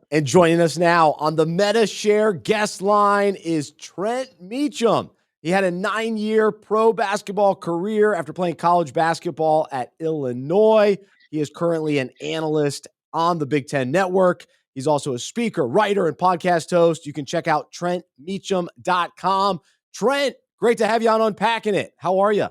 And joining us now on the Medi-Share guest line is Trent Meacham. He had a 9-year pro basketball career after playing college basketball at Illinois. He is currently an analyst on the Big Ten Network. He's also a speaker, writer, and podcast host. You can check out TrentMeacham.com. Trent, great to have you on Unpacking It. How are you?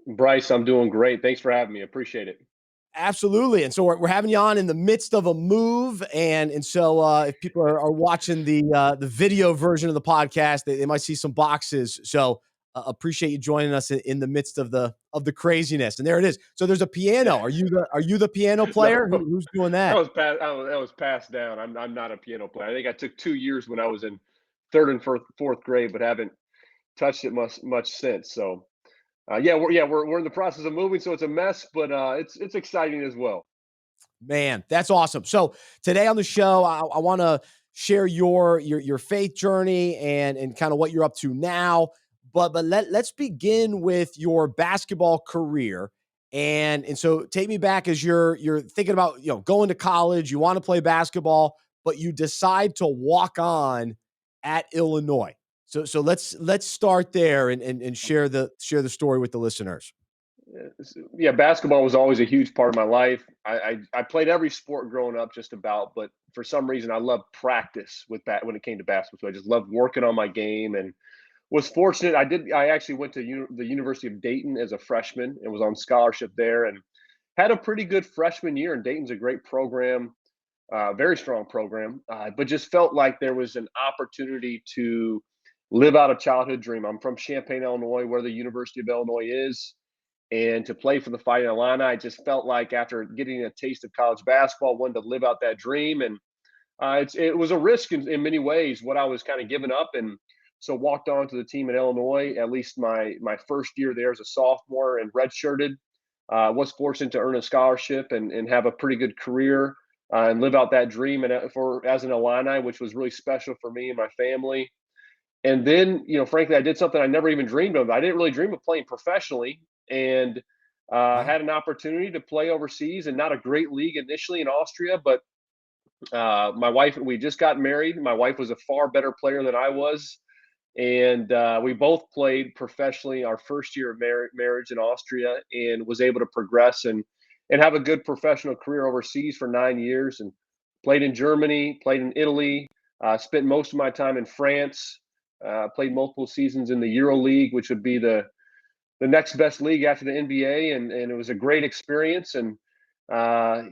Bryce, I'm doing great. Thanks for having me. Appreciate it. Absolutely. And so we're having you on in the midst of a move. And so if people are watching the video version of the podcast, they might see some boxes. So appreciate you joining us in the midst of the craziness. And there it is. So there's a piano. Are you the piano player? No, Who's doing that? that was passed down. I'm not a piano player. I think I took 2 years when I was in third and fourth grade, but haven't touched it much since. So we're in the process of moving, so it's a mess, but it's exciting as well. Man, that's awesome. So today on the show, I want to share your faith journey and kind of what you're up to now. But let's begin with your basketball career. And so take me back as you're thinking about, going to college, you want to play basketball, but you decide to walk on at Illinois. So let's start there and share the story with the listeners. Yeah, basketball was always a huge part of my life. I played every sport growing up, just about, but for some reason I loved practice with that when it came to basketball. So I just loved working on my game and was fortunate. I actually went to the University of Dayton as a freshman and was on scholarship there and had a pretty good freshman year. And Dayton's a great program, very strong program, but just felt like there was an opportunity to live out a childhood dream. I'm from Champaign, Illinois, where the University of Illinois is. And to play for the Fighting Illini, I just felt like after getting a taste of college basketball, wanted to live out that dream. And it was a risk in many ways, what I was kind of giving up. And so walked on to the team in Illinois, at least my first year there as a sophomore, and redshirted. Was fortunate to earn a scholarship and have a pretty good career and live out that dream and as an Illini, which was really special for me and my family. And then, frankly, I did something I never even dreamed of. I didn't really dream of playing professionally, and had an opportunity to play overseas, and not a great league initially in Austria. But my wife, we just got married. My wife was a far better player than I was, and we both played professionally our first year of marriage in Austria, and was able to progress and have a good professional career overseas for 9 years, and played in Germany, played in Italy, spent most of my time in France. Played multiple seasons in the Euro League, which would be the next best league after the NBA, and it was a great experience. And uh,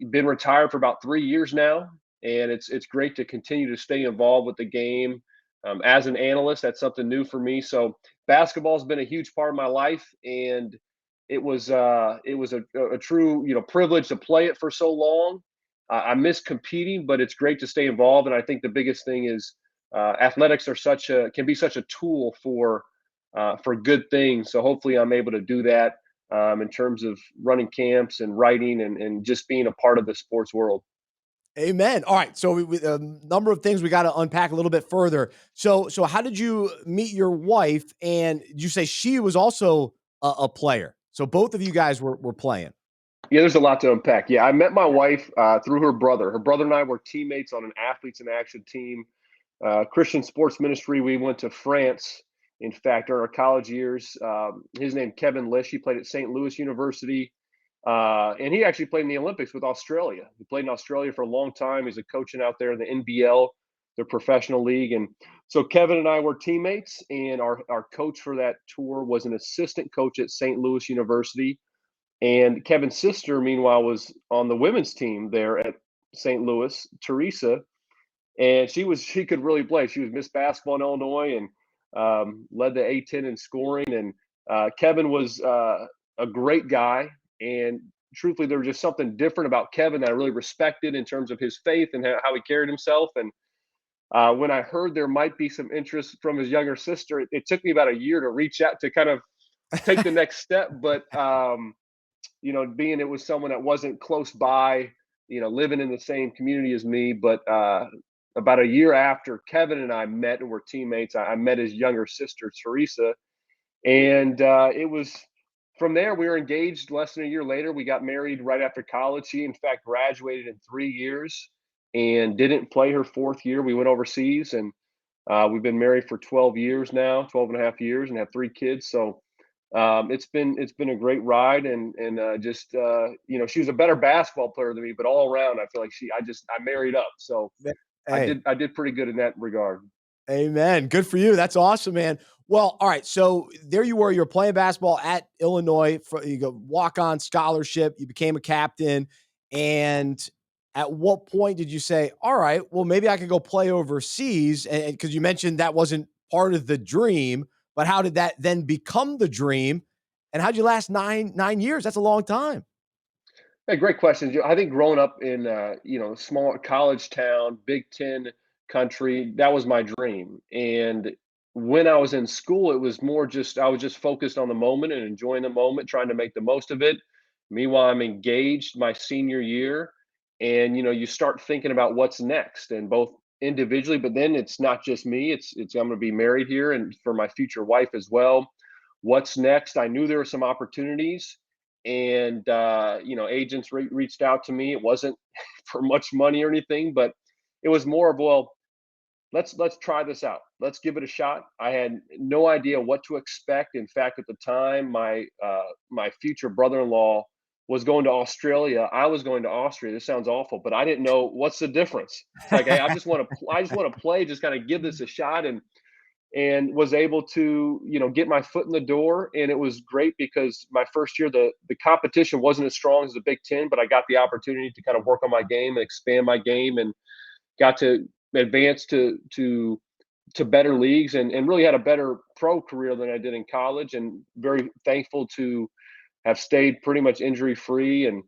been retired for about 3 years now, and it's great to continue to stay involved with the game. As an analyst, that's something new for me. So basketball has been a huge part of my life, and it was a true privilege to play it for so long. I miss competing, but it's great to stay involved. And I think the biggest thing is athletics can be such a tool for good things. So hopefully I'm able to do that in terms of running camps and writing and just being a part of the sports world. Amen. All right. So we a number of things we got to unpack a little bit further. So how did you meet your wife? And did you say she was also a player? So both of you guys were playing. Yeah, there's a lot to unpack. Yeah, I met my wife through her brother. Her brother and I were teammates on an Athletes in Action team, Christian sports ministry. We went to France, in fact, during our college years. His name Kevin Lish. He played at St. Louis University, and he actually played in the Olympics with Australia. He played in Australia for a long time. He's a coaching out there in the NBL, the professional league. And so Kevin and I were teammates, and our coach for that tour was an assistant coach at St. Louis University. And Kevin's sister, meanwhile, was on the women's team there at St. Louis, Teresa, and she could really play. She was Miss Basketball in Illinois and led the A10 in scoring. And Kevin was a great guy. And truthfully, there was just something different about Kevin that I really respected in terms of his faith and how he carried himself. And when I heard there might be some interest from his younger sister, it took me about a year to reach out to kind of take the next step. But being it was someone that wasn't close by, living in the same community as me. But about a year after Kevin and I met and were teammates, I met his younger sister, Teresa. And it was from there, we were engaged less than a year later. We got married right after college. She, in fact, graduated in 3 years. and didn't play her 4th year. We went overseas, and we've been married for 12 years now, 12 and a half years, and have 3 kids. So it's been a great ride, and just she was a better basketball player than me, but all around I feel like I married up. So I Hey, did I did pretty good in that regard. amen. Good for you. That's awesome, man. Well, all right. So there you were. You're playing basketball at Illinois. You go walk on scholarship. You became a captain. And at what point did you say, "All right, well, maybe I could go play overseas"? And because you mentioned that wasn't part of the dream, but how did that then become the dream? And how'd you last nine years? That's a long time. Hey, great questions. I think growing up in small college town, Big Ten country, that was my dream. And when I was in school, it was more just I was just focused on the moment and enjoying the moment, trying to make the most of it. Meanwhile, I'm engaged my senior year, and you start thinking about what's next, and both individually, but then it's not just me. It's I'm going to be married here, and for my future wife as well. What's next? I knew there were some opportunities, and agents reached out to me. It wasn't for much money or anything, but it was more of, well, let's try this out, let's give it a shot. I had no idea what to expect. In fact, at the time, my future brother-in-law was going to Australia. I was going to Austria. This sounds awful, but I didn't know what's the difference. It's like, hey, I just want to play, just kind of give this a shot. And was able to get my foot in the door. And it was great because my first year, the competition wasn't as strong as the Big Ten, but I got the opportunity to kind of work on my game and expand my game, and got to advance to better leagues, and really had a better pro career than I did in college. And very thankful to have stayed pretty much injury free, and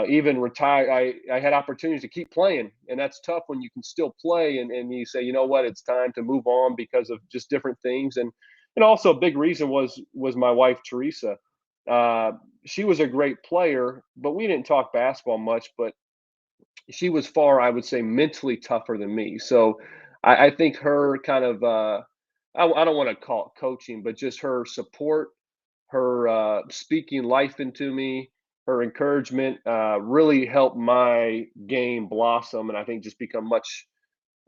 even retire. I had opportunities to keep playing, and that's tough when you can still play, and you say, you know what, it's time to move on because of just different things. And also a big reason was my wife Teresa. Uh, she was a great player, but we didn't talk basketball much. But she was far, I would say, mentally tougher than me. So I think her kind of I don't want to call it coaching, but just her support, her speaking life into me, her encouragement really helped my game blossom, and I think just become much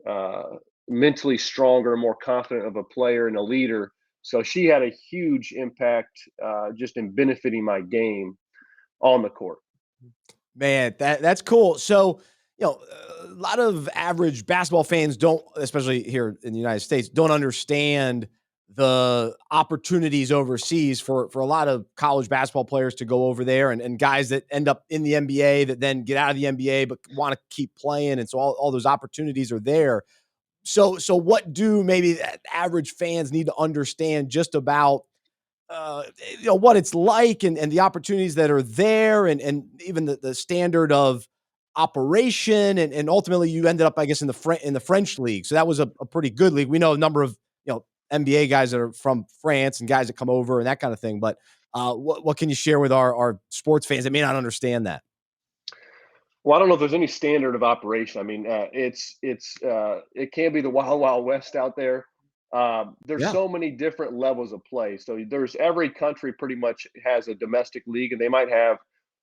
uh, mentally stronger, more confident of a player and a leader. So she had a huge impact just in benefiting my game on the court. Man, that's cool. So, a lot of average basketball fans don't, especially here in the United States, don't understand the opportunities overseas for a lot of college basketball players to go over there, and guys that end up in the NBA that then get out of the NBA but want to keep playing. And so all those opportunities are there. So what do maybe average fans need to understand just about uh, what it's like, and the opportunities that are there, and even the standard of operation, and ultimately you ended up, I guess, in the French league. So that was a pretty good league. We know a number of NBA guys that are from France and guys that come over and that kind of thing. But what can you share with our sports fans that may not understand that? Well, I don't know if there's any standard of operation. I mean, it can be the wild wild west out there. There's Yeah. so many different levels of play. So there's every country pretty much has a domestic league, and they might have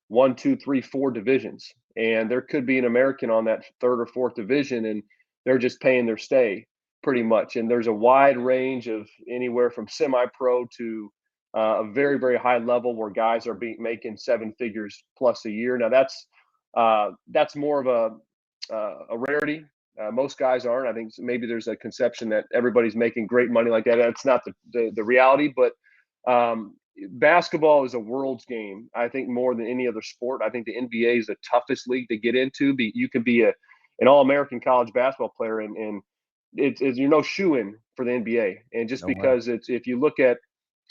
one, two, three, four divisions, and there could be an American on that third or fourth division, and they're just paying their stay pretty much. And there's a wide range of anywhere from semi-pro to a very very high level where guys are making 7 figures plus a year. Now that's more of a rarity. Most guys aren't. I think maybe there's a conception that everybody's making great money like that. That's not the reality. But basketball is a world's game. I think more than any other sport. I think the NBA is the toughest league to get into. You can be an All-American college basketball player, and it's you're no shoe in for the NBA. And just No way. because it's if you look at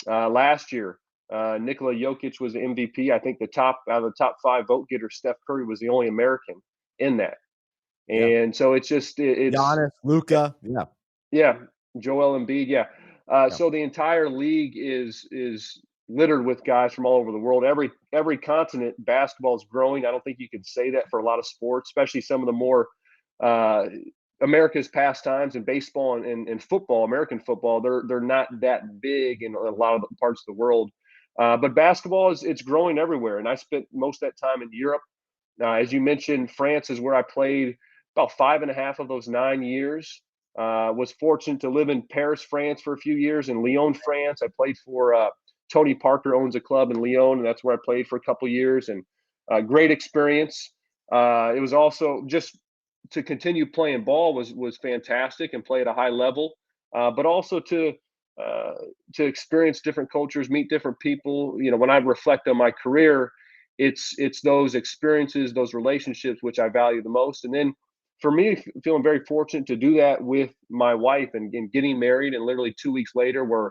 last year, Nikola Jokic was the MVP. I think the top out of the top 5 vote getters, Steph Curry was the only American in that. Yeah. And so it's just it's Giannis, Luca. Yeah. yeah, Joel Embiid, yeah. Yeah. So the entire league is littered with guys from all over the world. Every continent, basketball is growing. I don't think you could say that for a lot of sports, especially some of the more uh, America's pastimes, and baseball and football. American football, they're not that big in a lot of parts of the world. But basketball it's growing everywhere. And I spent most of that time in Europe. As you mentioned, France is where I played about 5.5 of those 9 years. Was fortunate to live in Paris, France for a few years, in Lyon, France. I played for Tony Parker owns a club in Lyon, and that's where I played for a couple years, and great experience. It was also just to continue playing ball was fantastic and play at a high level, but also to experience different cultures, meet different people. You know, when I reflect on my career, it's those experiences, those relationships which I value the most. And then for me, feeling very fortunate to do that with my wife and getting married, and literally 2 weeks later, we're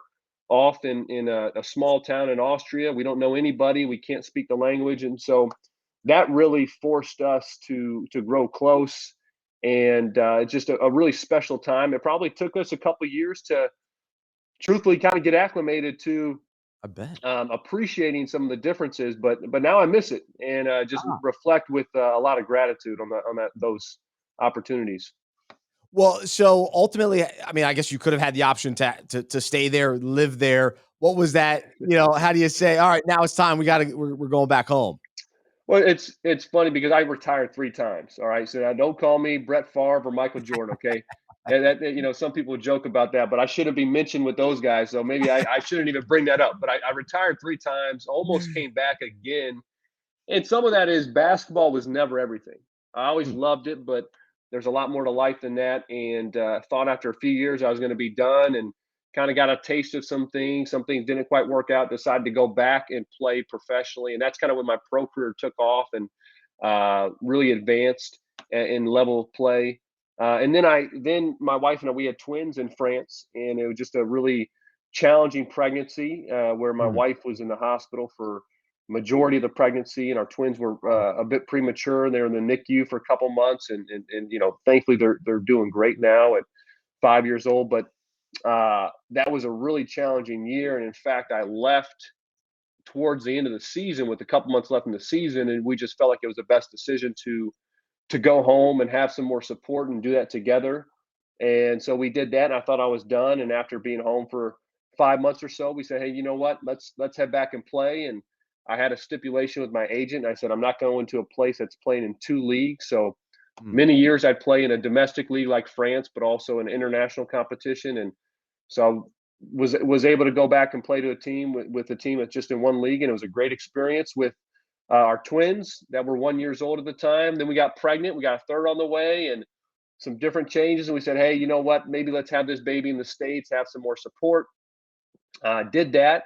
off in a small town in Austria. We don't know anybody. We can't speak the language, and so that really forced us to grow close. And it's just a really special time. It probably took us a couple years to truthfully kind of get acclimated to I bet. appreciating some of the differences, but now I miss it, and just Ah. reflect with a lot of gratitude on those opportunities. Well, so ultimately, I mean, I guess you could have had the option to stay there, live there. What was that? You know, how do you say, all right, now it's time. We're going back home. Well, it's funny because I retired 3 times. All right, so now don't call me Brett Favre or Michael Jordan, okay? And some people joke about that, but I shouldn't be mentioned with those guys, so maybe I shouldn't even bring that up. But I retired 3 times, almost came back again, and some of that is basketball was never everything. I always Hmm. loved it, but there's a lot more to life than that. And thought after a few years I was going to be done, and kind of got a taste of some things. Some things didn't quite work out. Decided to go back and play professionally, and that's kind of when my pro career took off and really advanced in level of play. And then my wife and I, we had twins in France, and it was just a really challenging pregnancy where my Hmm. wife was in the hospital for majority of the pregnancy, and our twins were a bit premature. They were in the NICU for a couple months, and thankfully they're doing great now at 5 years old. But that was a really challenging year, and in fact, I left towards the end of the season with a couple months left in the season, and we just felt like it was the best decision to go home and have some more support and do that together. And so we did that, and I thought I was done. And after being home for 5 months or so, we said, "Hey, you know what? Let's head back and play." And I had a stipulation with my agent. I said, "I'm not going to a place that's playing in 2 leagues." So Hmm. many years I'd play in a domestic league like France, but also an international competition. And so I was able to go back and play to a team with a team that's just in one league, and it was a great experience with our twins that were 1 years old at the time. Then we got pregnant. We got a third on the way, and some different changes. And we said, hey, you know what? Maybe let's have this baby in the States, have some more support. Did that,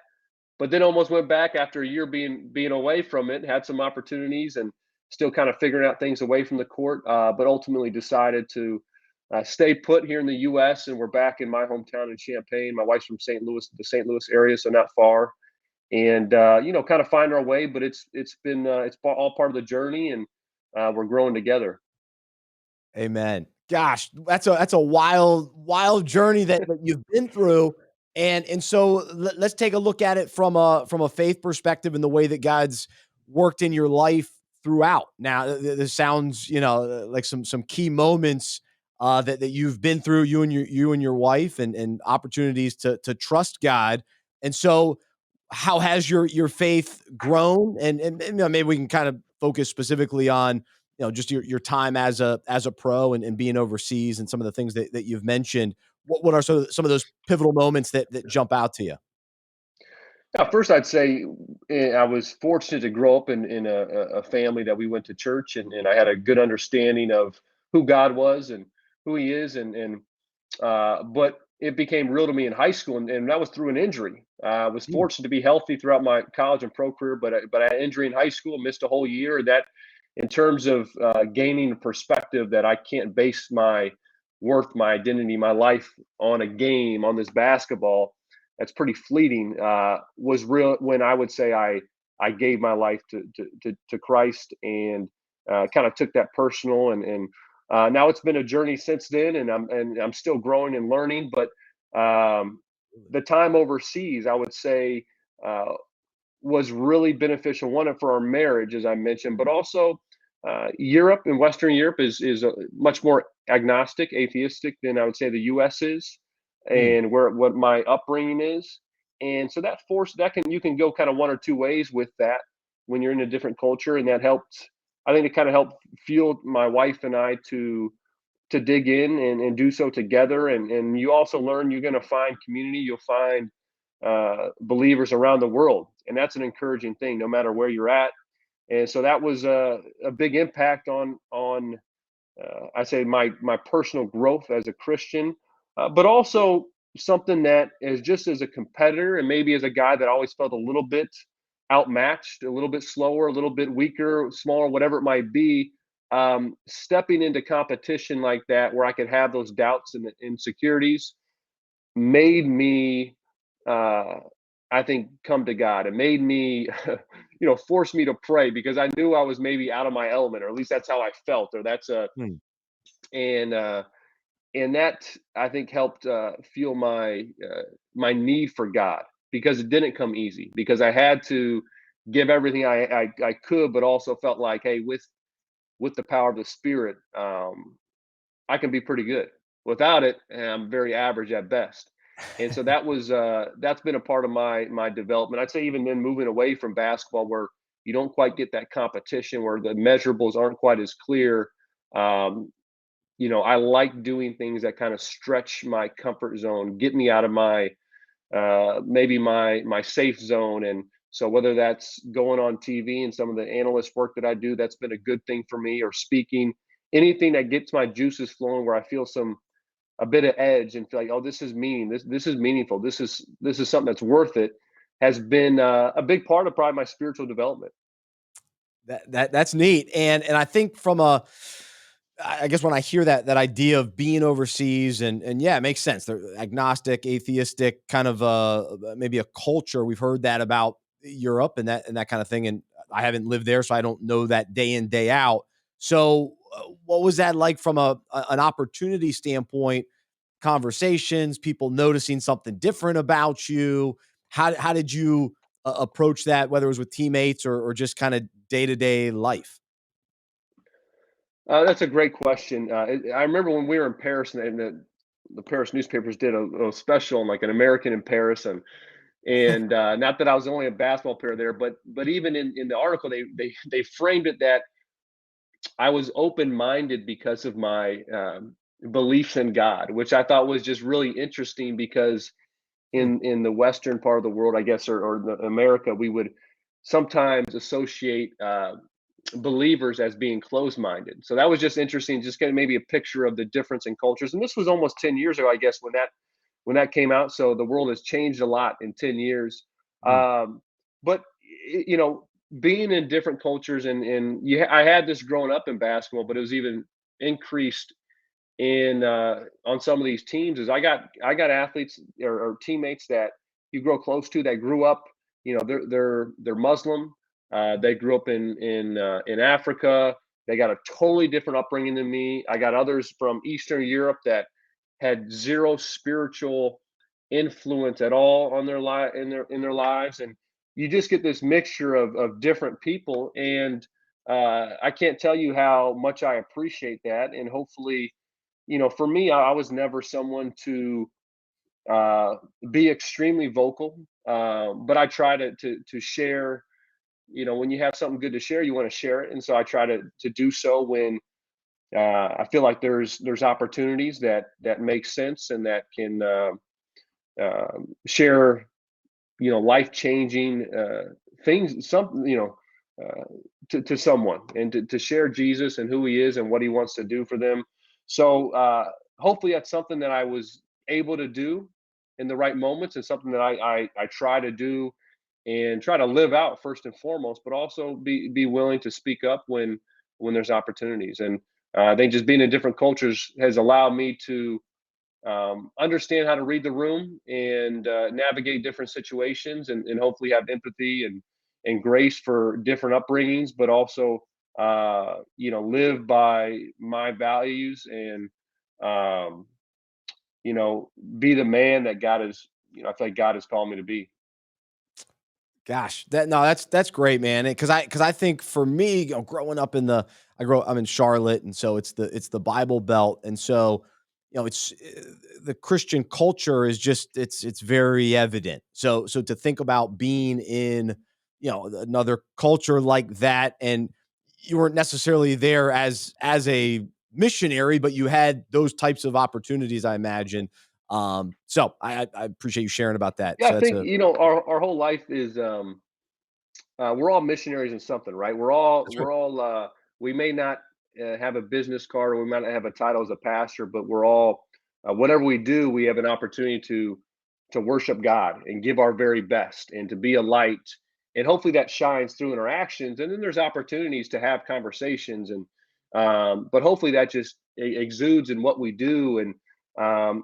but then almost went back after a year being away from it. Had some opportunities and still kind of figuring out things away from the court, but ultimately decided to stay put here in the U.S. And we're back in my hometown in Champaign. My wife's from St. Louis, the St. Louis area, so not far. And kind of find our way. But it's been it's all part of the journey, and we're growing together. Amen. Gosh, that's a wild journey that you've been through, and so let's take a look at it from a faith perspective and the way that God's worked in your life throughout. Now, this sounds like some key moments that you've been through, you and your wife, and opportunities to trust God, and so how has your faith grown? And maybe we can kind of focus specifically on just your time as a pro and being overseas and some of the things that you've mentioned. What are some of those pivotal moments that jump out to you? First, I'd say I was fortunate to grow up in a family that we went to church, and I had a good understanding of who God was and who He is, and but it became real to me in high school, and that was through an injury. I was Mm. fortunate to be healthy throughout my college and pro career, but I had an injury in high school, missed a whole year. That, in terms of gaining perspective, that I can't base my worth, my identity, my life on a game, on this basketball. That's pretty fleeting. Was real when I would say I gave my life to Christ, and kind of took that personal, and now it's been a journey since then, and I'm still growing and learning. But the time overseas, I would say, uh, was really beneficial. One, for our marriage, as I mentioned, but also Europe and Western Europe is much more agnostic, atheistic than I would say the U.S. is, Mm. and where what my upbringing is. And so that force that can you can go kind of one or two ways with that when you're in a different culture, and that helped. I think it kind of helped fuel my wife and I to to dig in and do so together. And you also learn you're going to find community. You'll find believers around the world, and that's an encouraging thing, no matter where you're at. And so that was a big impact on I say my personal growth as a Christian, but also something that is just as a competitor and maybe as a guy that always felt a little bit outmatched, a little bit slower, a little bit weaker, smaller, whatever it might be. Stepping into competition like that, where I could have those doubts and insecurities, made me, uh, I think, come to God. It made me, force me to pray because I knew I was maybe out of my element, or at least that's how I felt, or that's a Hmm. and uh, and that I think helped fuel my need for God, because it didn't come easy, because I had to give everything I could, but also felt like, hey, with the power of the Spirit, I can be pretty good. Without it, I'm very average at best. And so that's been a part of my development. I'd say even then, moving away from basketball, where you don't quite get that competition, where the measurables aren't quite as clear. Um, I like doing things that kind of stretch my comfort zone, get me out of my maybe my safe zone. And so whether that's going on TV and some of the analyst work that I do, that's been a good thing for me, or speaking, anything that gets my juices flowing, where I feel a bit of edge and feel like, oh, this is this is meaningful, this is something that's worth it, has been a big part of probably my spiritual development. That's neat. And I think from I guess when I hear that idea of being overseas, and yeah, it makes sense. They're agnostic, atheistic, kind of maybe a culture. We've heard that about Europe and that kind of thing. And I haven't lived there, so I don't know that day in, day out. So what was that like from an opportunity standpoint? Conversations, people noticing something different about you. How did you approach that, whether it was with teammates or just kind of day to day life? That's a great question. I remember when we were in Paris, and the Paris newspapers did a special on like an American in Paris, and not that I was only a basketball player there, but even in the article, they framed it that I was open minded because of my beliefs in God, which I thought was just really interesting, because Hmm. in the western part of the world, I guess, or America, we would sometimes associate believers as being closed-minded. So that was just interesting, just getting maybe a picture of the difference in cultures. And this was almost 10 years ago, I guess, when that came out. So the world has changed a lot in 10 years. Hmm. But being in different cultures, I had this growing up in basketball, but it was even increased in on some of these teams. Is I got athletes, or teammates that you grow close to, that grew up, they're Muslim. They grew up in Africa. They got a totally different upbringing than me. I got others from Eastern Europe that had zero spiritual influence at all on their lives. And you just get this mixture of different people. And I can't tell you how much I appreciate that. And hopefully, for me, I was never someone to uh, be extremely vocal, but I try to share. When you have something good to share, you want to share it, and so I try to do so when I feel like there's opportunities that make sense, and that can share, life changing things, something, to someone, and to share Jesus and who he is and what he wants to do for them. So hopefully that's something that I was able to do in the right moments, and something that I try to do and try to live out first and foremost, but also be willing to speak up when there's opportunities. And I think just being in different cultures has allowed me to understand how to read the room and navigate different situations, and hopefully have empathy and grace for different upbringings, but also live by my values, and um, you know be the man that God is. I feel like God has called me to be. Gosh, that's great, man. Because I think for me, growing up I'm in Charlotte, and so it's the Bible Belt, and so it's the Christian culture is just it's very evident. So to think about being in another culture like that, and you weren't necessarily there as a missionary, but you had those types of opportunities, I imagine. So I appreciate you sharing about that. Yeah, I So that's think a our whole life is we're all missionaries in something, right? We're all that's right. we may not have a business card, or we might not have a title as a pastor, but we're all whatever we do, we have an opportunity to worship God and give our very best and to be a light, and hopefully that shines through in our actions. And then there's opportunities to have conversations, and but hopefully that just exudes in what we do. And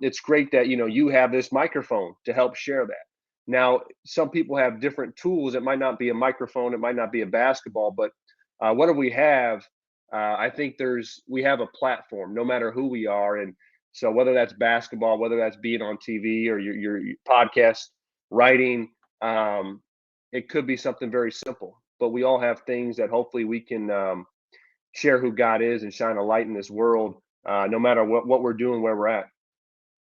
it's great that you have this microphone to help share that. Now, some people have different tools. It might not be a microphone, it might not be a basketball, but whatever we have, I think we have a platform, no matter who we are. And so, whether that's basketball, whether that's being on TV, or your podcast writing, it could be something very simple. But we all have things that hopefully we can share who God is and shine a light in this world, no matter what we're doing, where we're at.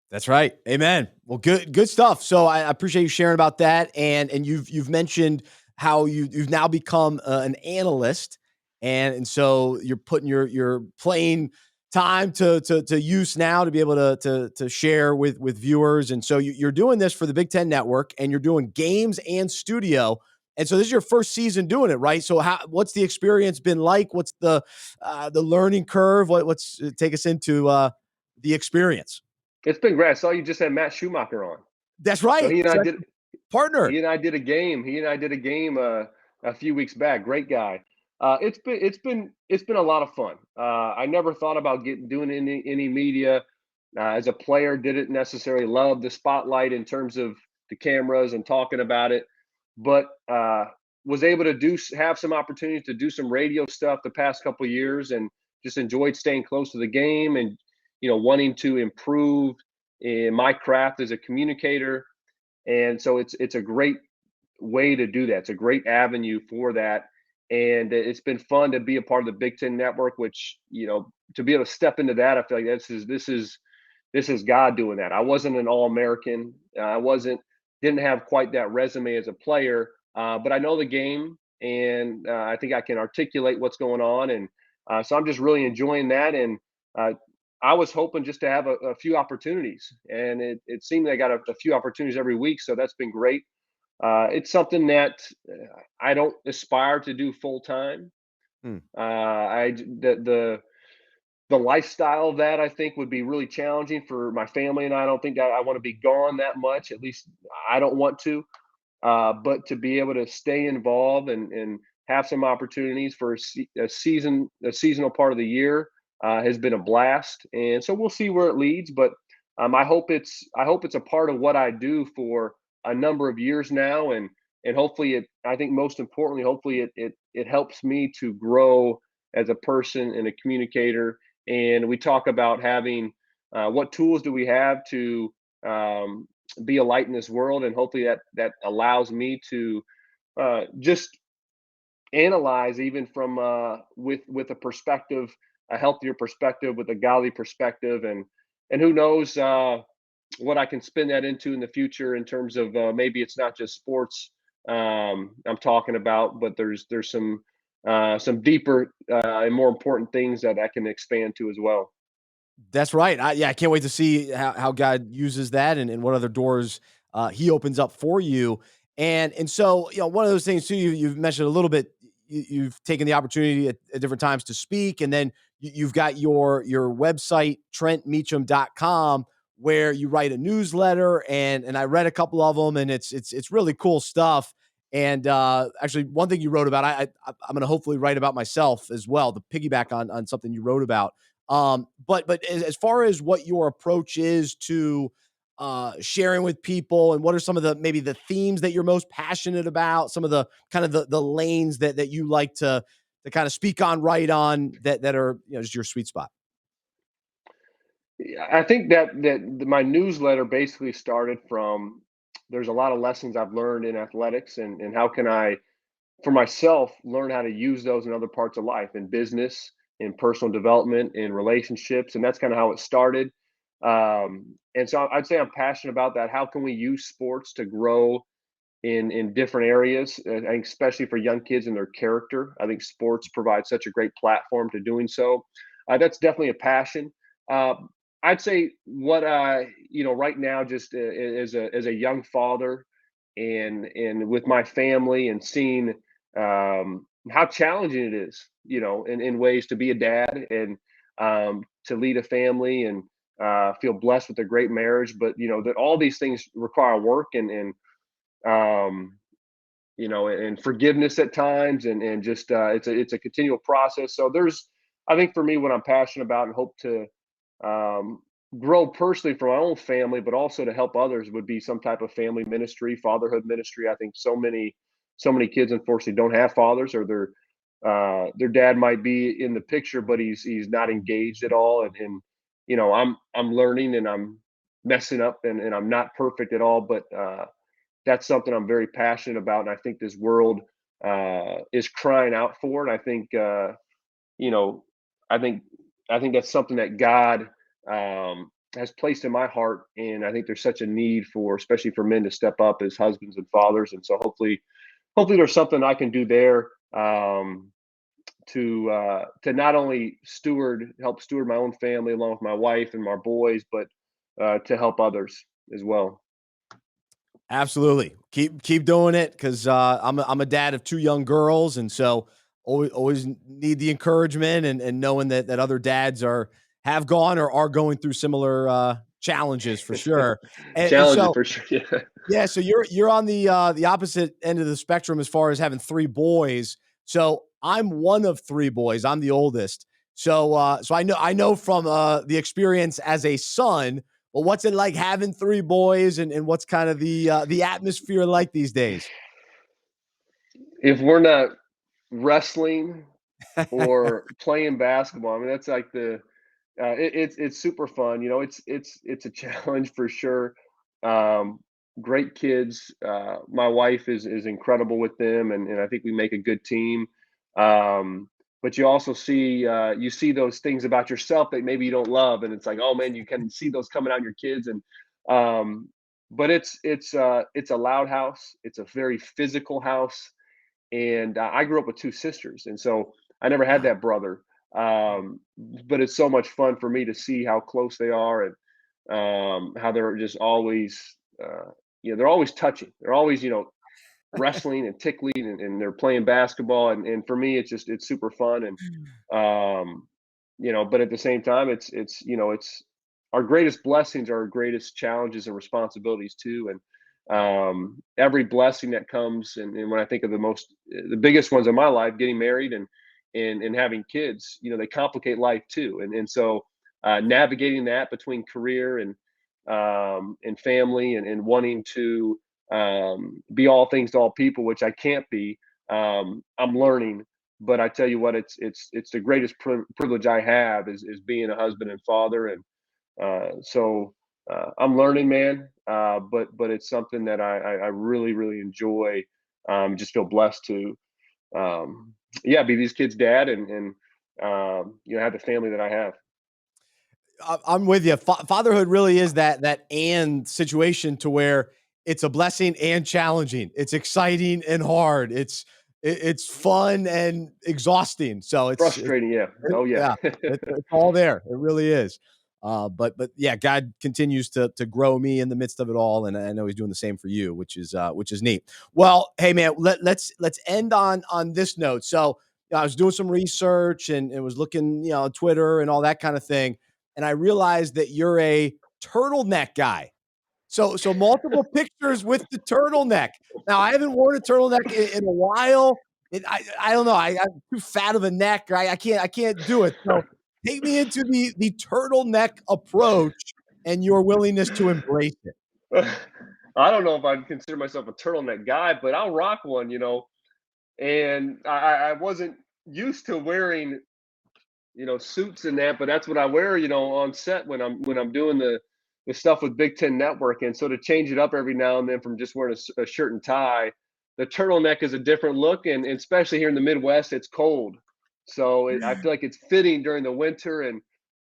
That's right. Amen. Well, good stuff. So I appreciate you sharing about that. And you've mentioned how you've now become an analyst, and so you're putting your playing time to use now to be able to share with viewers. And so you're doing this for the Big Ten Network, and you're doing games and studio. And so this is your first season doing it, right? So what's the experience been like? What's the learning curve? What's take us into the experience? It's been great. I saw you just had Matt Schumacher on. That's So right. he and I So did partner. he and I did a game. He and I did a game a few weeks back. Great guy. It's been a lot of fun. I never thought about doing any media. As a player, didn't necessarily love the spotlight in terms of the cameras and talking about it, but was able to have some opportunities to do some radio stuff the past couple of years, and just enjoyed staying close to the game, and wanting to improve in my craft as a communicator. And so it's a great way to do that. It's a great avenue for that. And it's been fun to be a part of the Big Ten Network, which, to be able to step into that, I feel like this is God doing that. I wasn't an All-American. Didn't have quite that resume as a player, but I know the game, and I think I can articulate what's going on. And so I'm just really enjoying that. And uh, I was hoping just to have a few opportunities, and it seemed like I got a few opportunities every week. So that's been great. It's something that I don't aspire to do full time. Hmm. The lifestyle of that, I think, would be really challenging for my family, and I don't think that I want to be gone that much. At least I don't want to. But to be able to stay involved and have some opportunities for a seasonal part of the year has been a blast. And so we'll see where it leads. But I hope it's a part of what I do for a number of years now, and hopefully I think most importantly, hopefully it helps me to grow as a person and a communicator. And we talk about having what tools do we have to be a light in this world, and hopefully that allows me to just analyze, even from with a perspective, a healthier perspective, with a godly perspective. And who knows what I can spin that into in the future, in terms of maybe it's not just sports I'm talking about, but there's some deeper and more important things that I can expand to as well. That's right. I can't wait to see how God uses that, and what other doors He opens up for you. And so, one of those things too, you've mentioned a little bit. You've taken the opportunity at different times to speak, and then you've got your website, TrentMeacham.com, where you write a newsletter, and I read a couple of them, and it's really cool stuff. And actually, one thing you wrote about, I'm going to hopefully write about myself as well, to piggyback on something you wrote about. But as far as what your approach is to sharing with people, and what are some of the maybe the themes that you're most passionate about, some of the kind of the lanes that you like to kind of speak on, write on, that are just your sweet spot. Yeah, I think that my newsletter basically started from, there's a lot of lessons I've learned in athletics, and how can I, for myself, learn how to use those in other parts of life, in business, in personal development, in relationships. And that's kind of how it started. And so I'd say I'm passionate about that. How can we use sports to grow in different areas? I think especially for young kids and their character, I think sports provide such a great platform to doing so. that's definitely a passion. Uh, I'd say what right now, just as a young father, and with my family, and seeing how challenging it is, in ways to be a dad, and to lead a family, and feel blessed with a great marriage, but that all these things require work, and um, and forgiveness at times, and just it's a continual process. So I think for me, what I'm passionate about and hope to um, grow personally for my own family, but also to help others, would be some type of family ministry, fatherhood ministry. I think so many kids unfortunately don't have fathers, or their dad might be in the picture, but he's not engaged at all. And I'm learning, and I'm messing up, and I'm not perfect at all, but that's something I'm very passionate about, and I think this world is crying out for. And I think you know, I think I think that's something that God has placed in my heart, and I think there's such a need for, especially for men, to step up as husbands and fathers. And so hopefully there's something I can do there, to not only help steward my own family along with my wife and my boys, but to help others as well. Absolutely. Keep doing it, because I'm a dad of two young girls, and so always need the encouragement, and knowing that other dads have gone or are going through similar challenges for sure. And Challenges so for sure. Yeah. yeah, so you're on the opposite end of the spectrum as far as having three boys. So I'm one of three boys. I'm the oldest. So I know from the experience as a son. Well, what's it like having three boys, and what's kind of the atmosphere like these days? If we're not wrestling or playing basketball, I mean, that's like it's super fun. It's a challenge for sure. Um, Great kids. My wife is incredible with them, and I think we make a good team. But you also see those things about yourself that maybe you don't love, and it's like, oh man, you can see those coming out in your kids. And um, but it's a loud house. It's a very physical house, and I grew up with two sisters, and so I never had Wow. that brother. But it's so much fun for me to see how close they are, and how they're just always, they're always touching. They're always, wrestling and tickling, and they're playing basketball, and for me, it's super fun. And but at the same time, it's our greatest blessings are our greatest challenges and responsibilities too. And every blessing that comes, and when I think of the biggest ones in my life, getting married, and having kids, they complicate life too. And so navigating that between career and family, and wanting to be all things to all people, which I can't be. I'm learning, but I tell you what, it's the greatest privilege I have, is being a husband and father. And so I'm learning, man. But it's something that I really really enjoy. Just feel blessed to, yeah, be these kids' dad, and have the family that I have. I'm with you. Fatherhood really is that and situation, to where it's a blessing and challenging. It's exciting and hard. It's fun and exhausting. So it's Frustrating, yeah. Oh yeah. yeah, it's all there. It really is. But yeah, God continues to grow me in the midst of it all, and I know He's doing the same for you, which is neat. Well, hey man, let's end on this note. So I was doing some research, and was looking, on Twitter and all that kind of thing, and I realized that you're a turtleneck guy. So multiple pictures with the turtleneck. Now, I haven't worn a turtleneck in a while. I don't know. I'm too fat of a neck. I can't do it. So take me into the turtleneck approach and your willingness to embrace it. I don't know if I'd consider myself a turtleneck guy, but I'll rock one. And I wasn't used to wearing, suits and that, but that's what I wear, on set when I'm doing the stuff with Big Ten Network. And so to change it up every now and then from just wearing a shirt and tie, the turtleneck is a different look, and especially here in the Midwest, it's cold. So I feel like it's fitting during the winter, and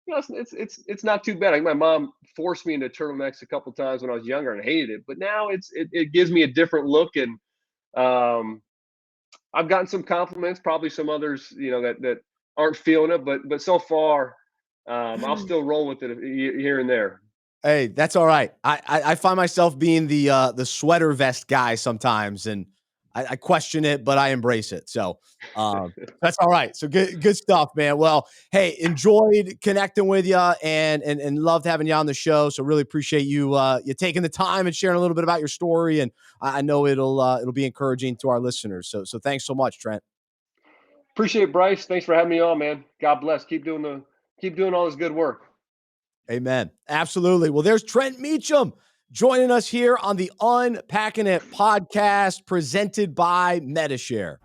it's not too bad. Like, my mom forced me into turtlenecks a couple times when I was younger and hated it, but now it gives me a different look. And um, I've gotten some compliments, probably some others, that aren't feeling it, but so far, I'll still roll with it here and there. Hey, that's all right. I find myself being the sweater vest guy sometimes, and I question it, but I embrace it. So that's all right. So good stuff, man. Well, hey, enjoyed connecting with you and loved having you on the show. So really appreciate you you taking the time and sharing a little bit about your story. And I know it'll be encouraging to our listeners. So thanks so much, Trent. Appreciate it, Bryce. Thanks for having me on, man. God bless. Keep doing all this good work. Amen. Absolutely. Well, there's Trent Meacham joining us here on the Unpacking It podcast presented by Medi-Share.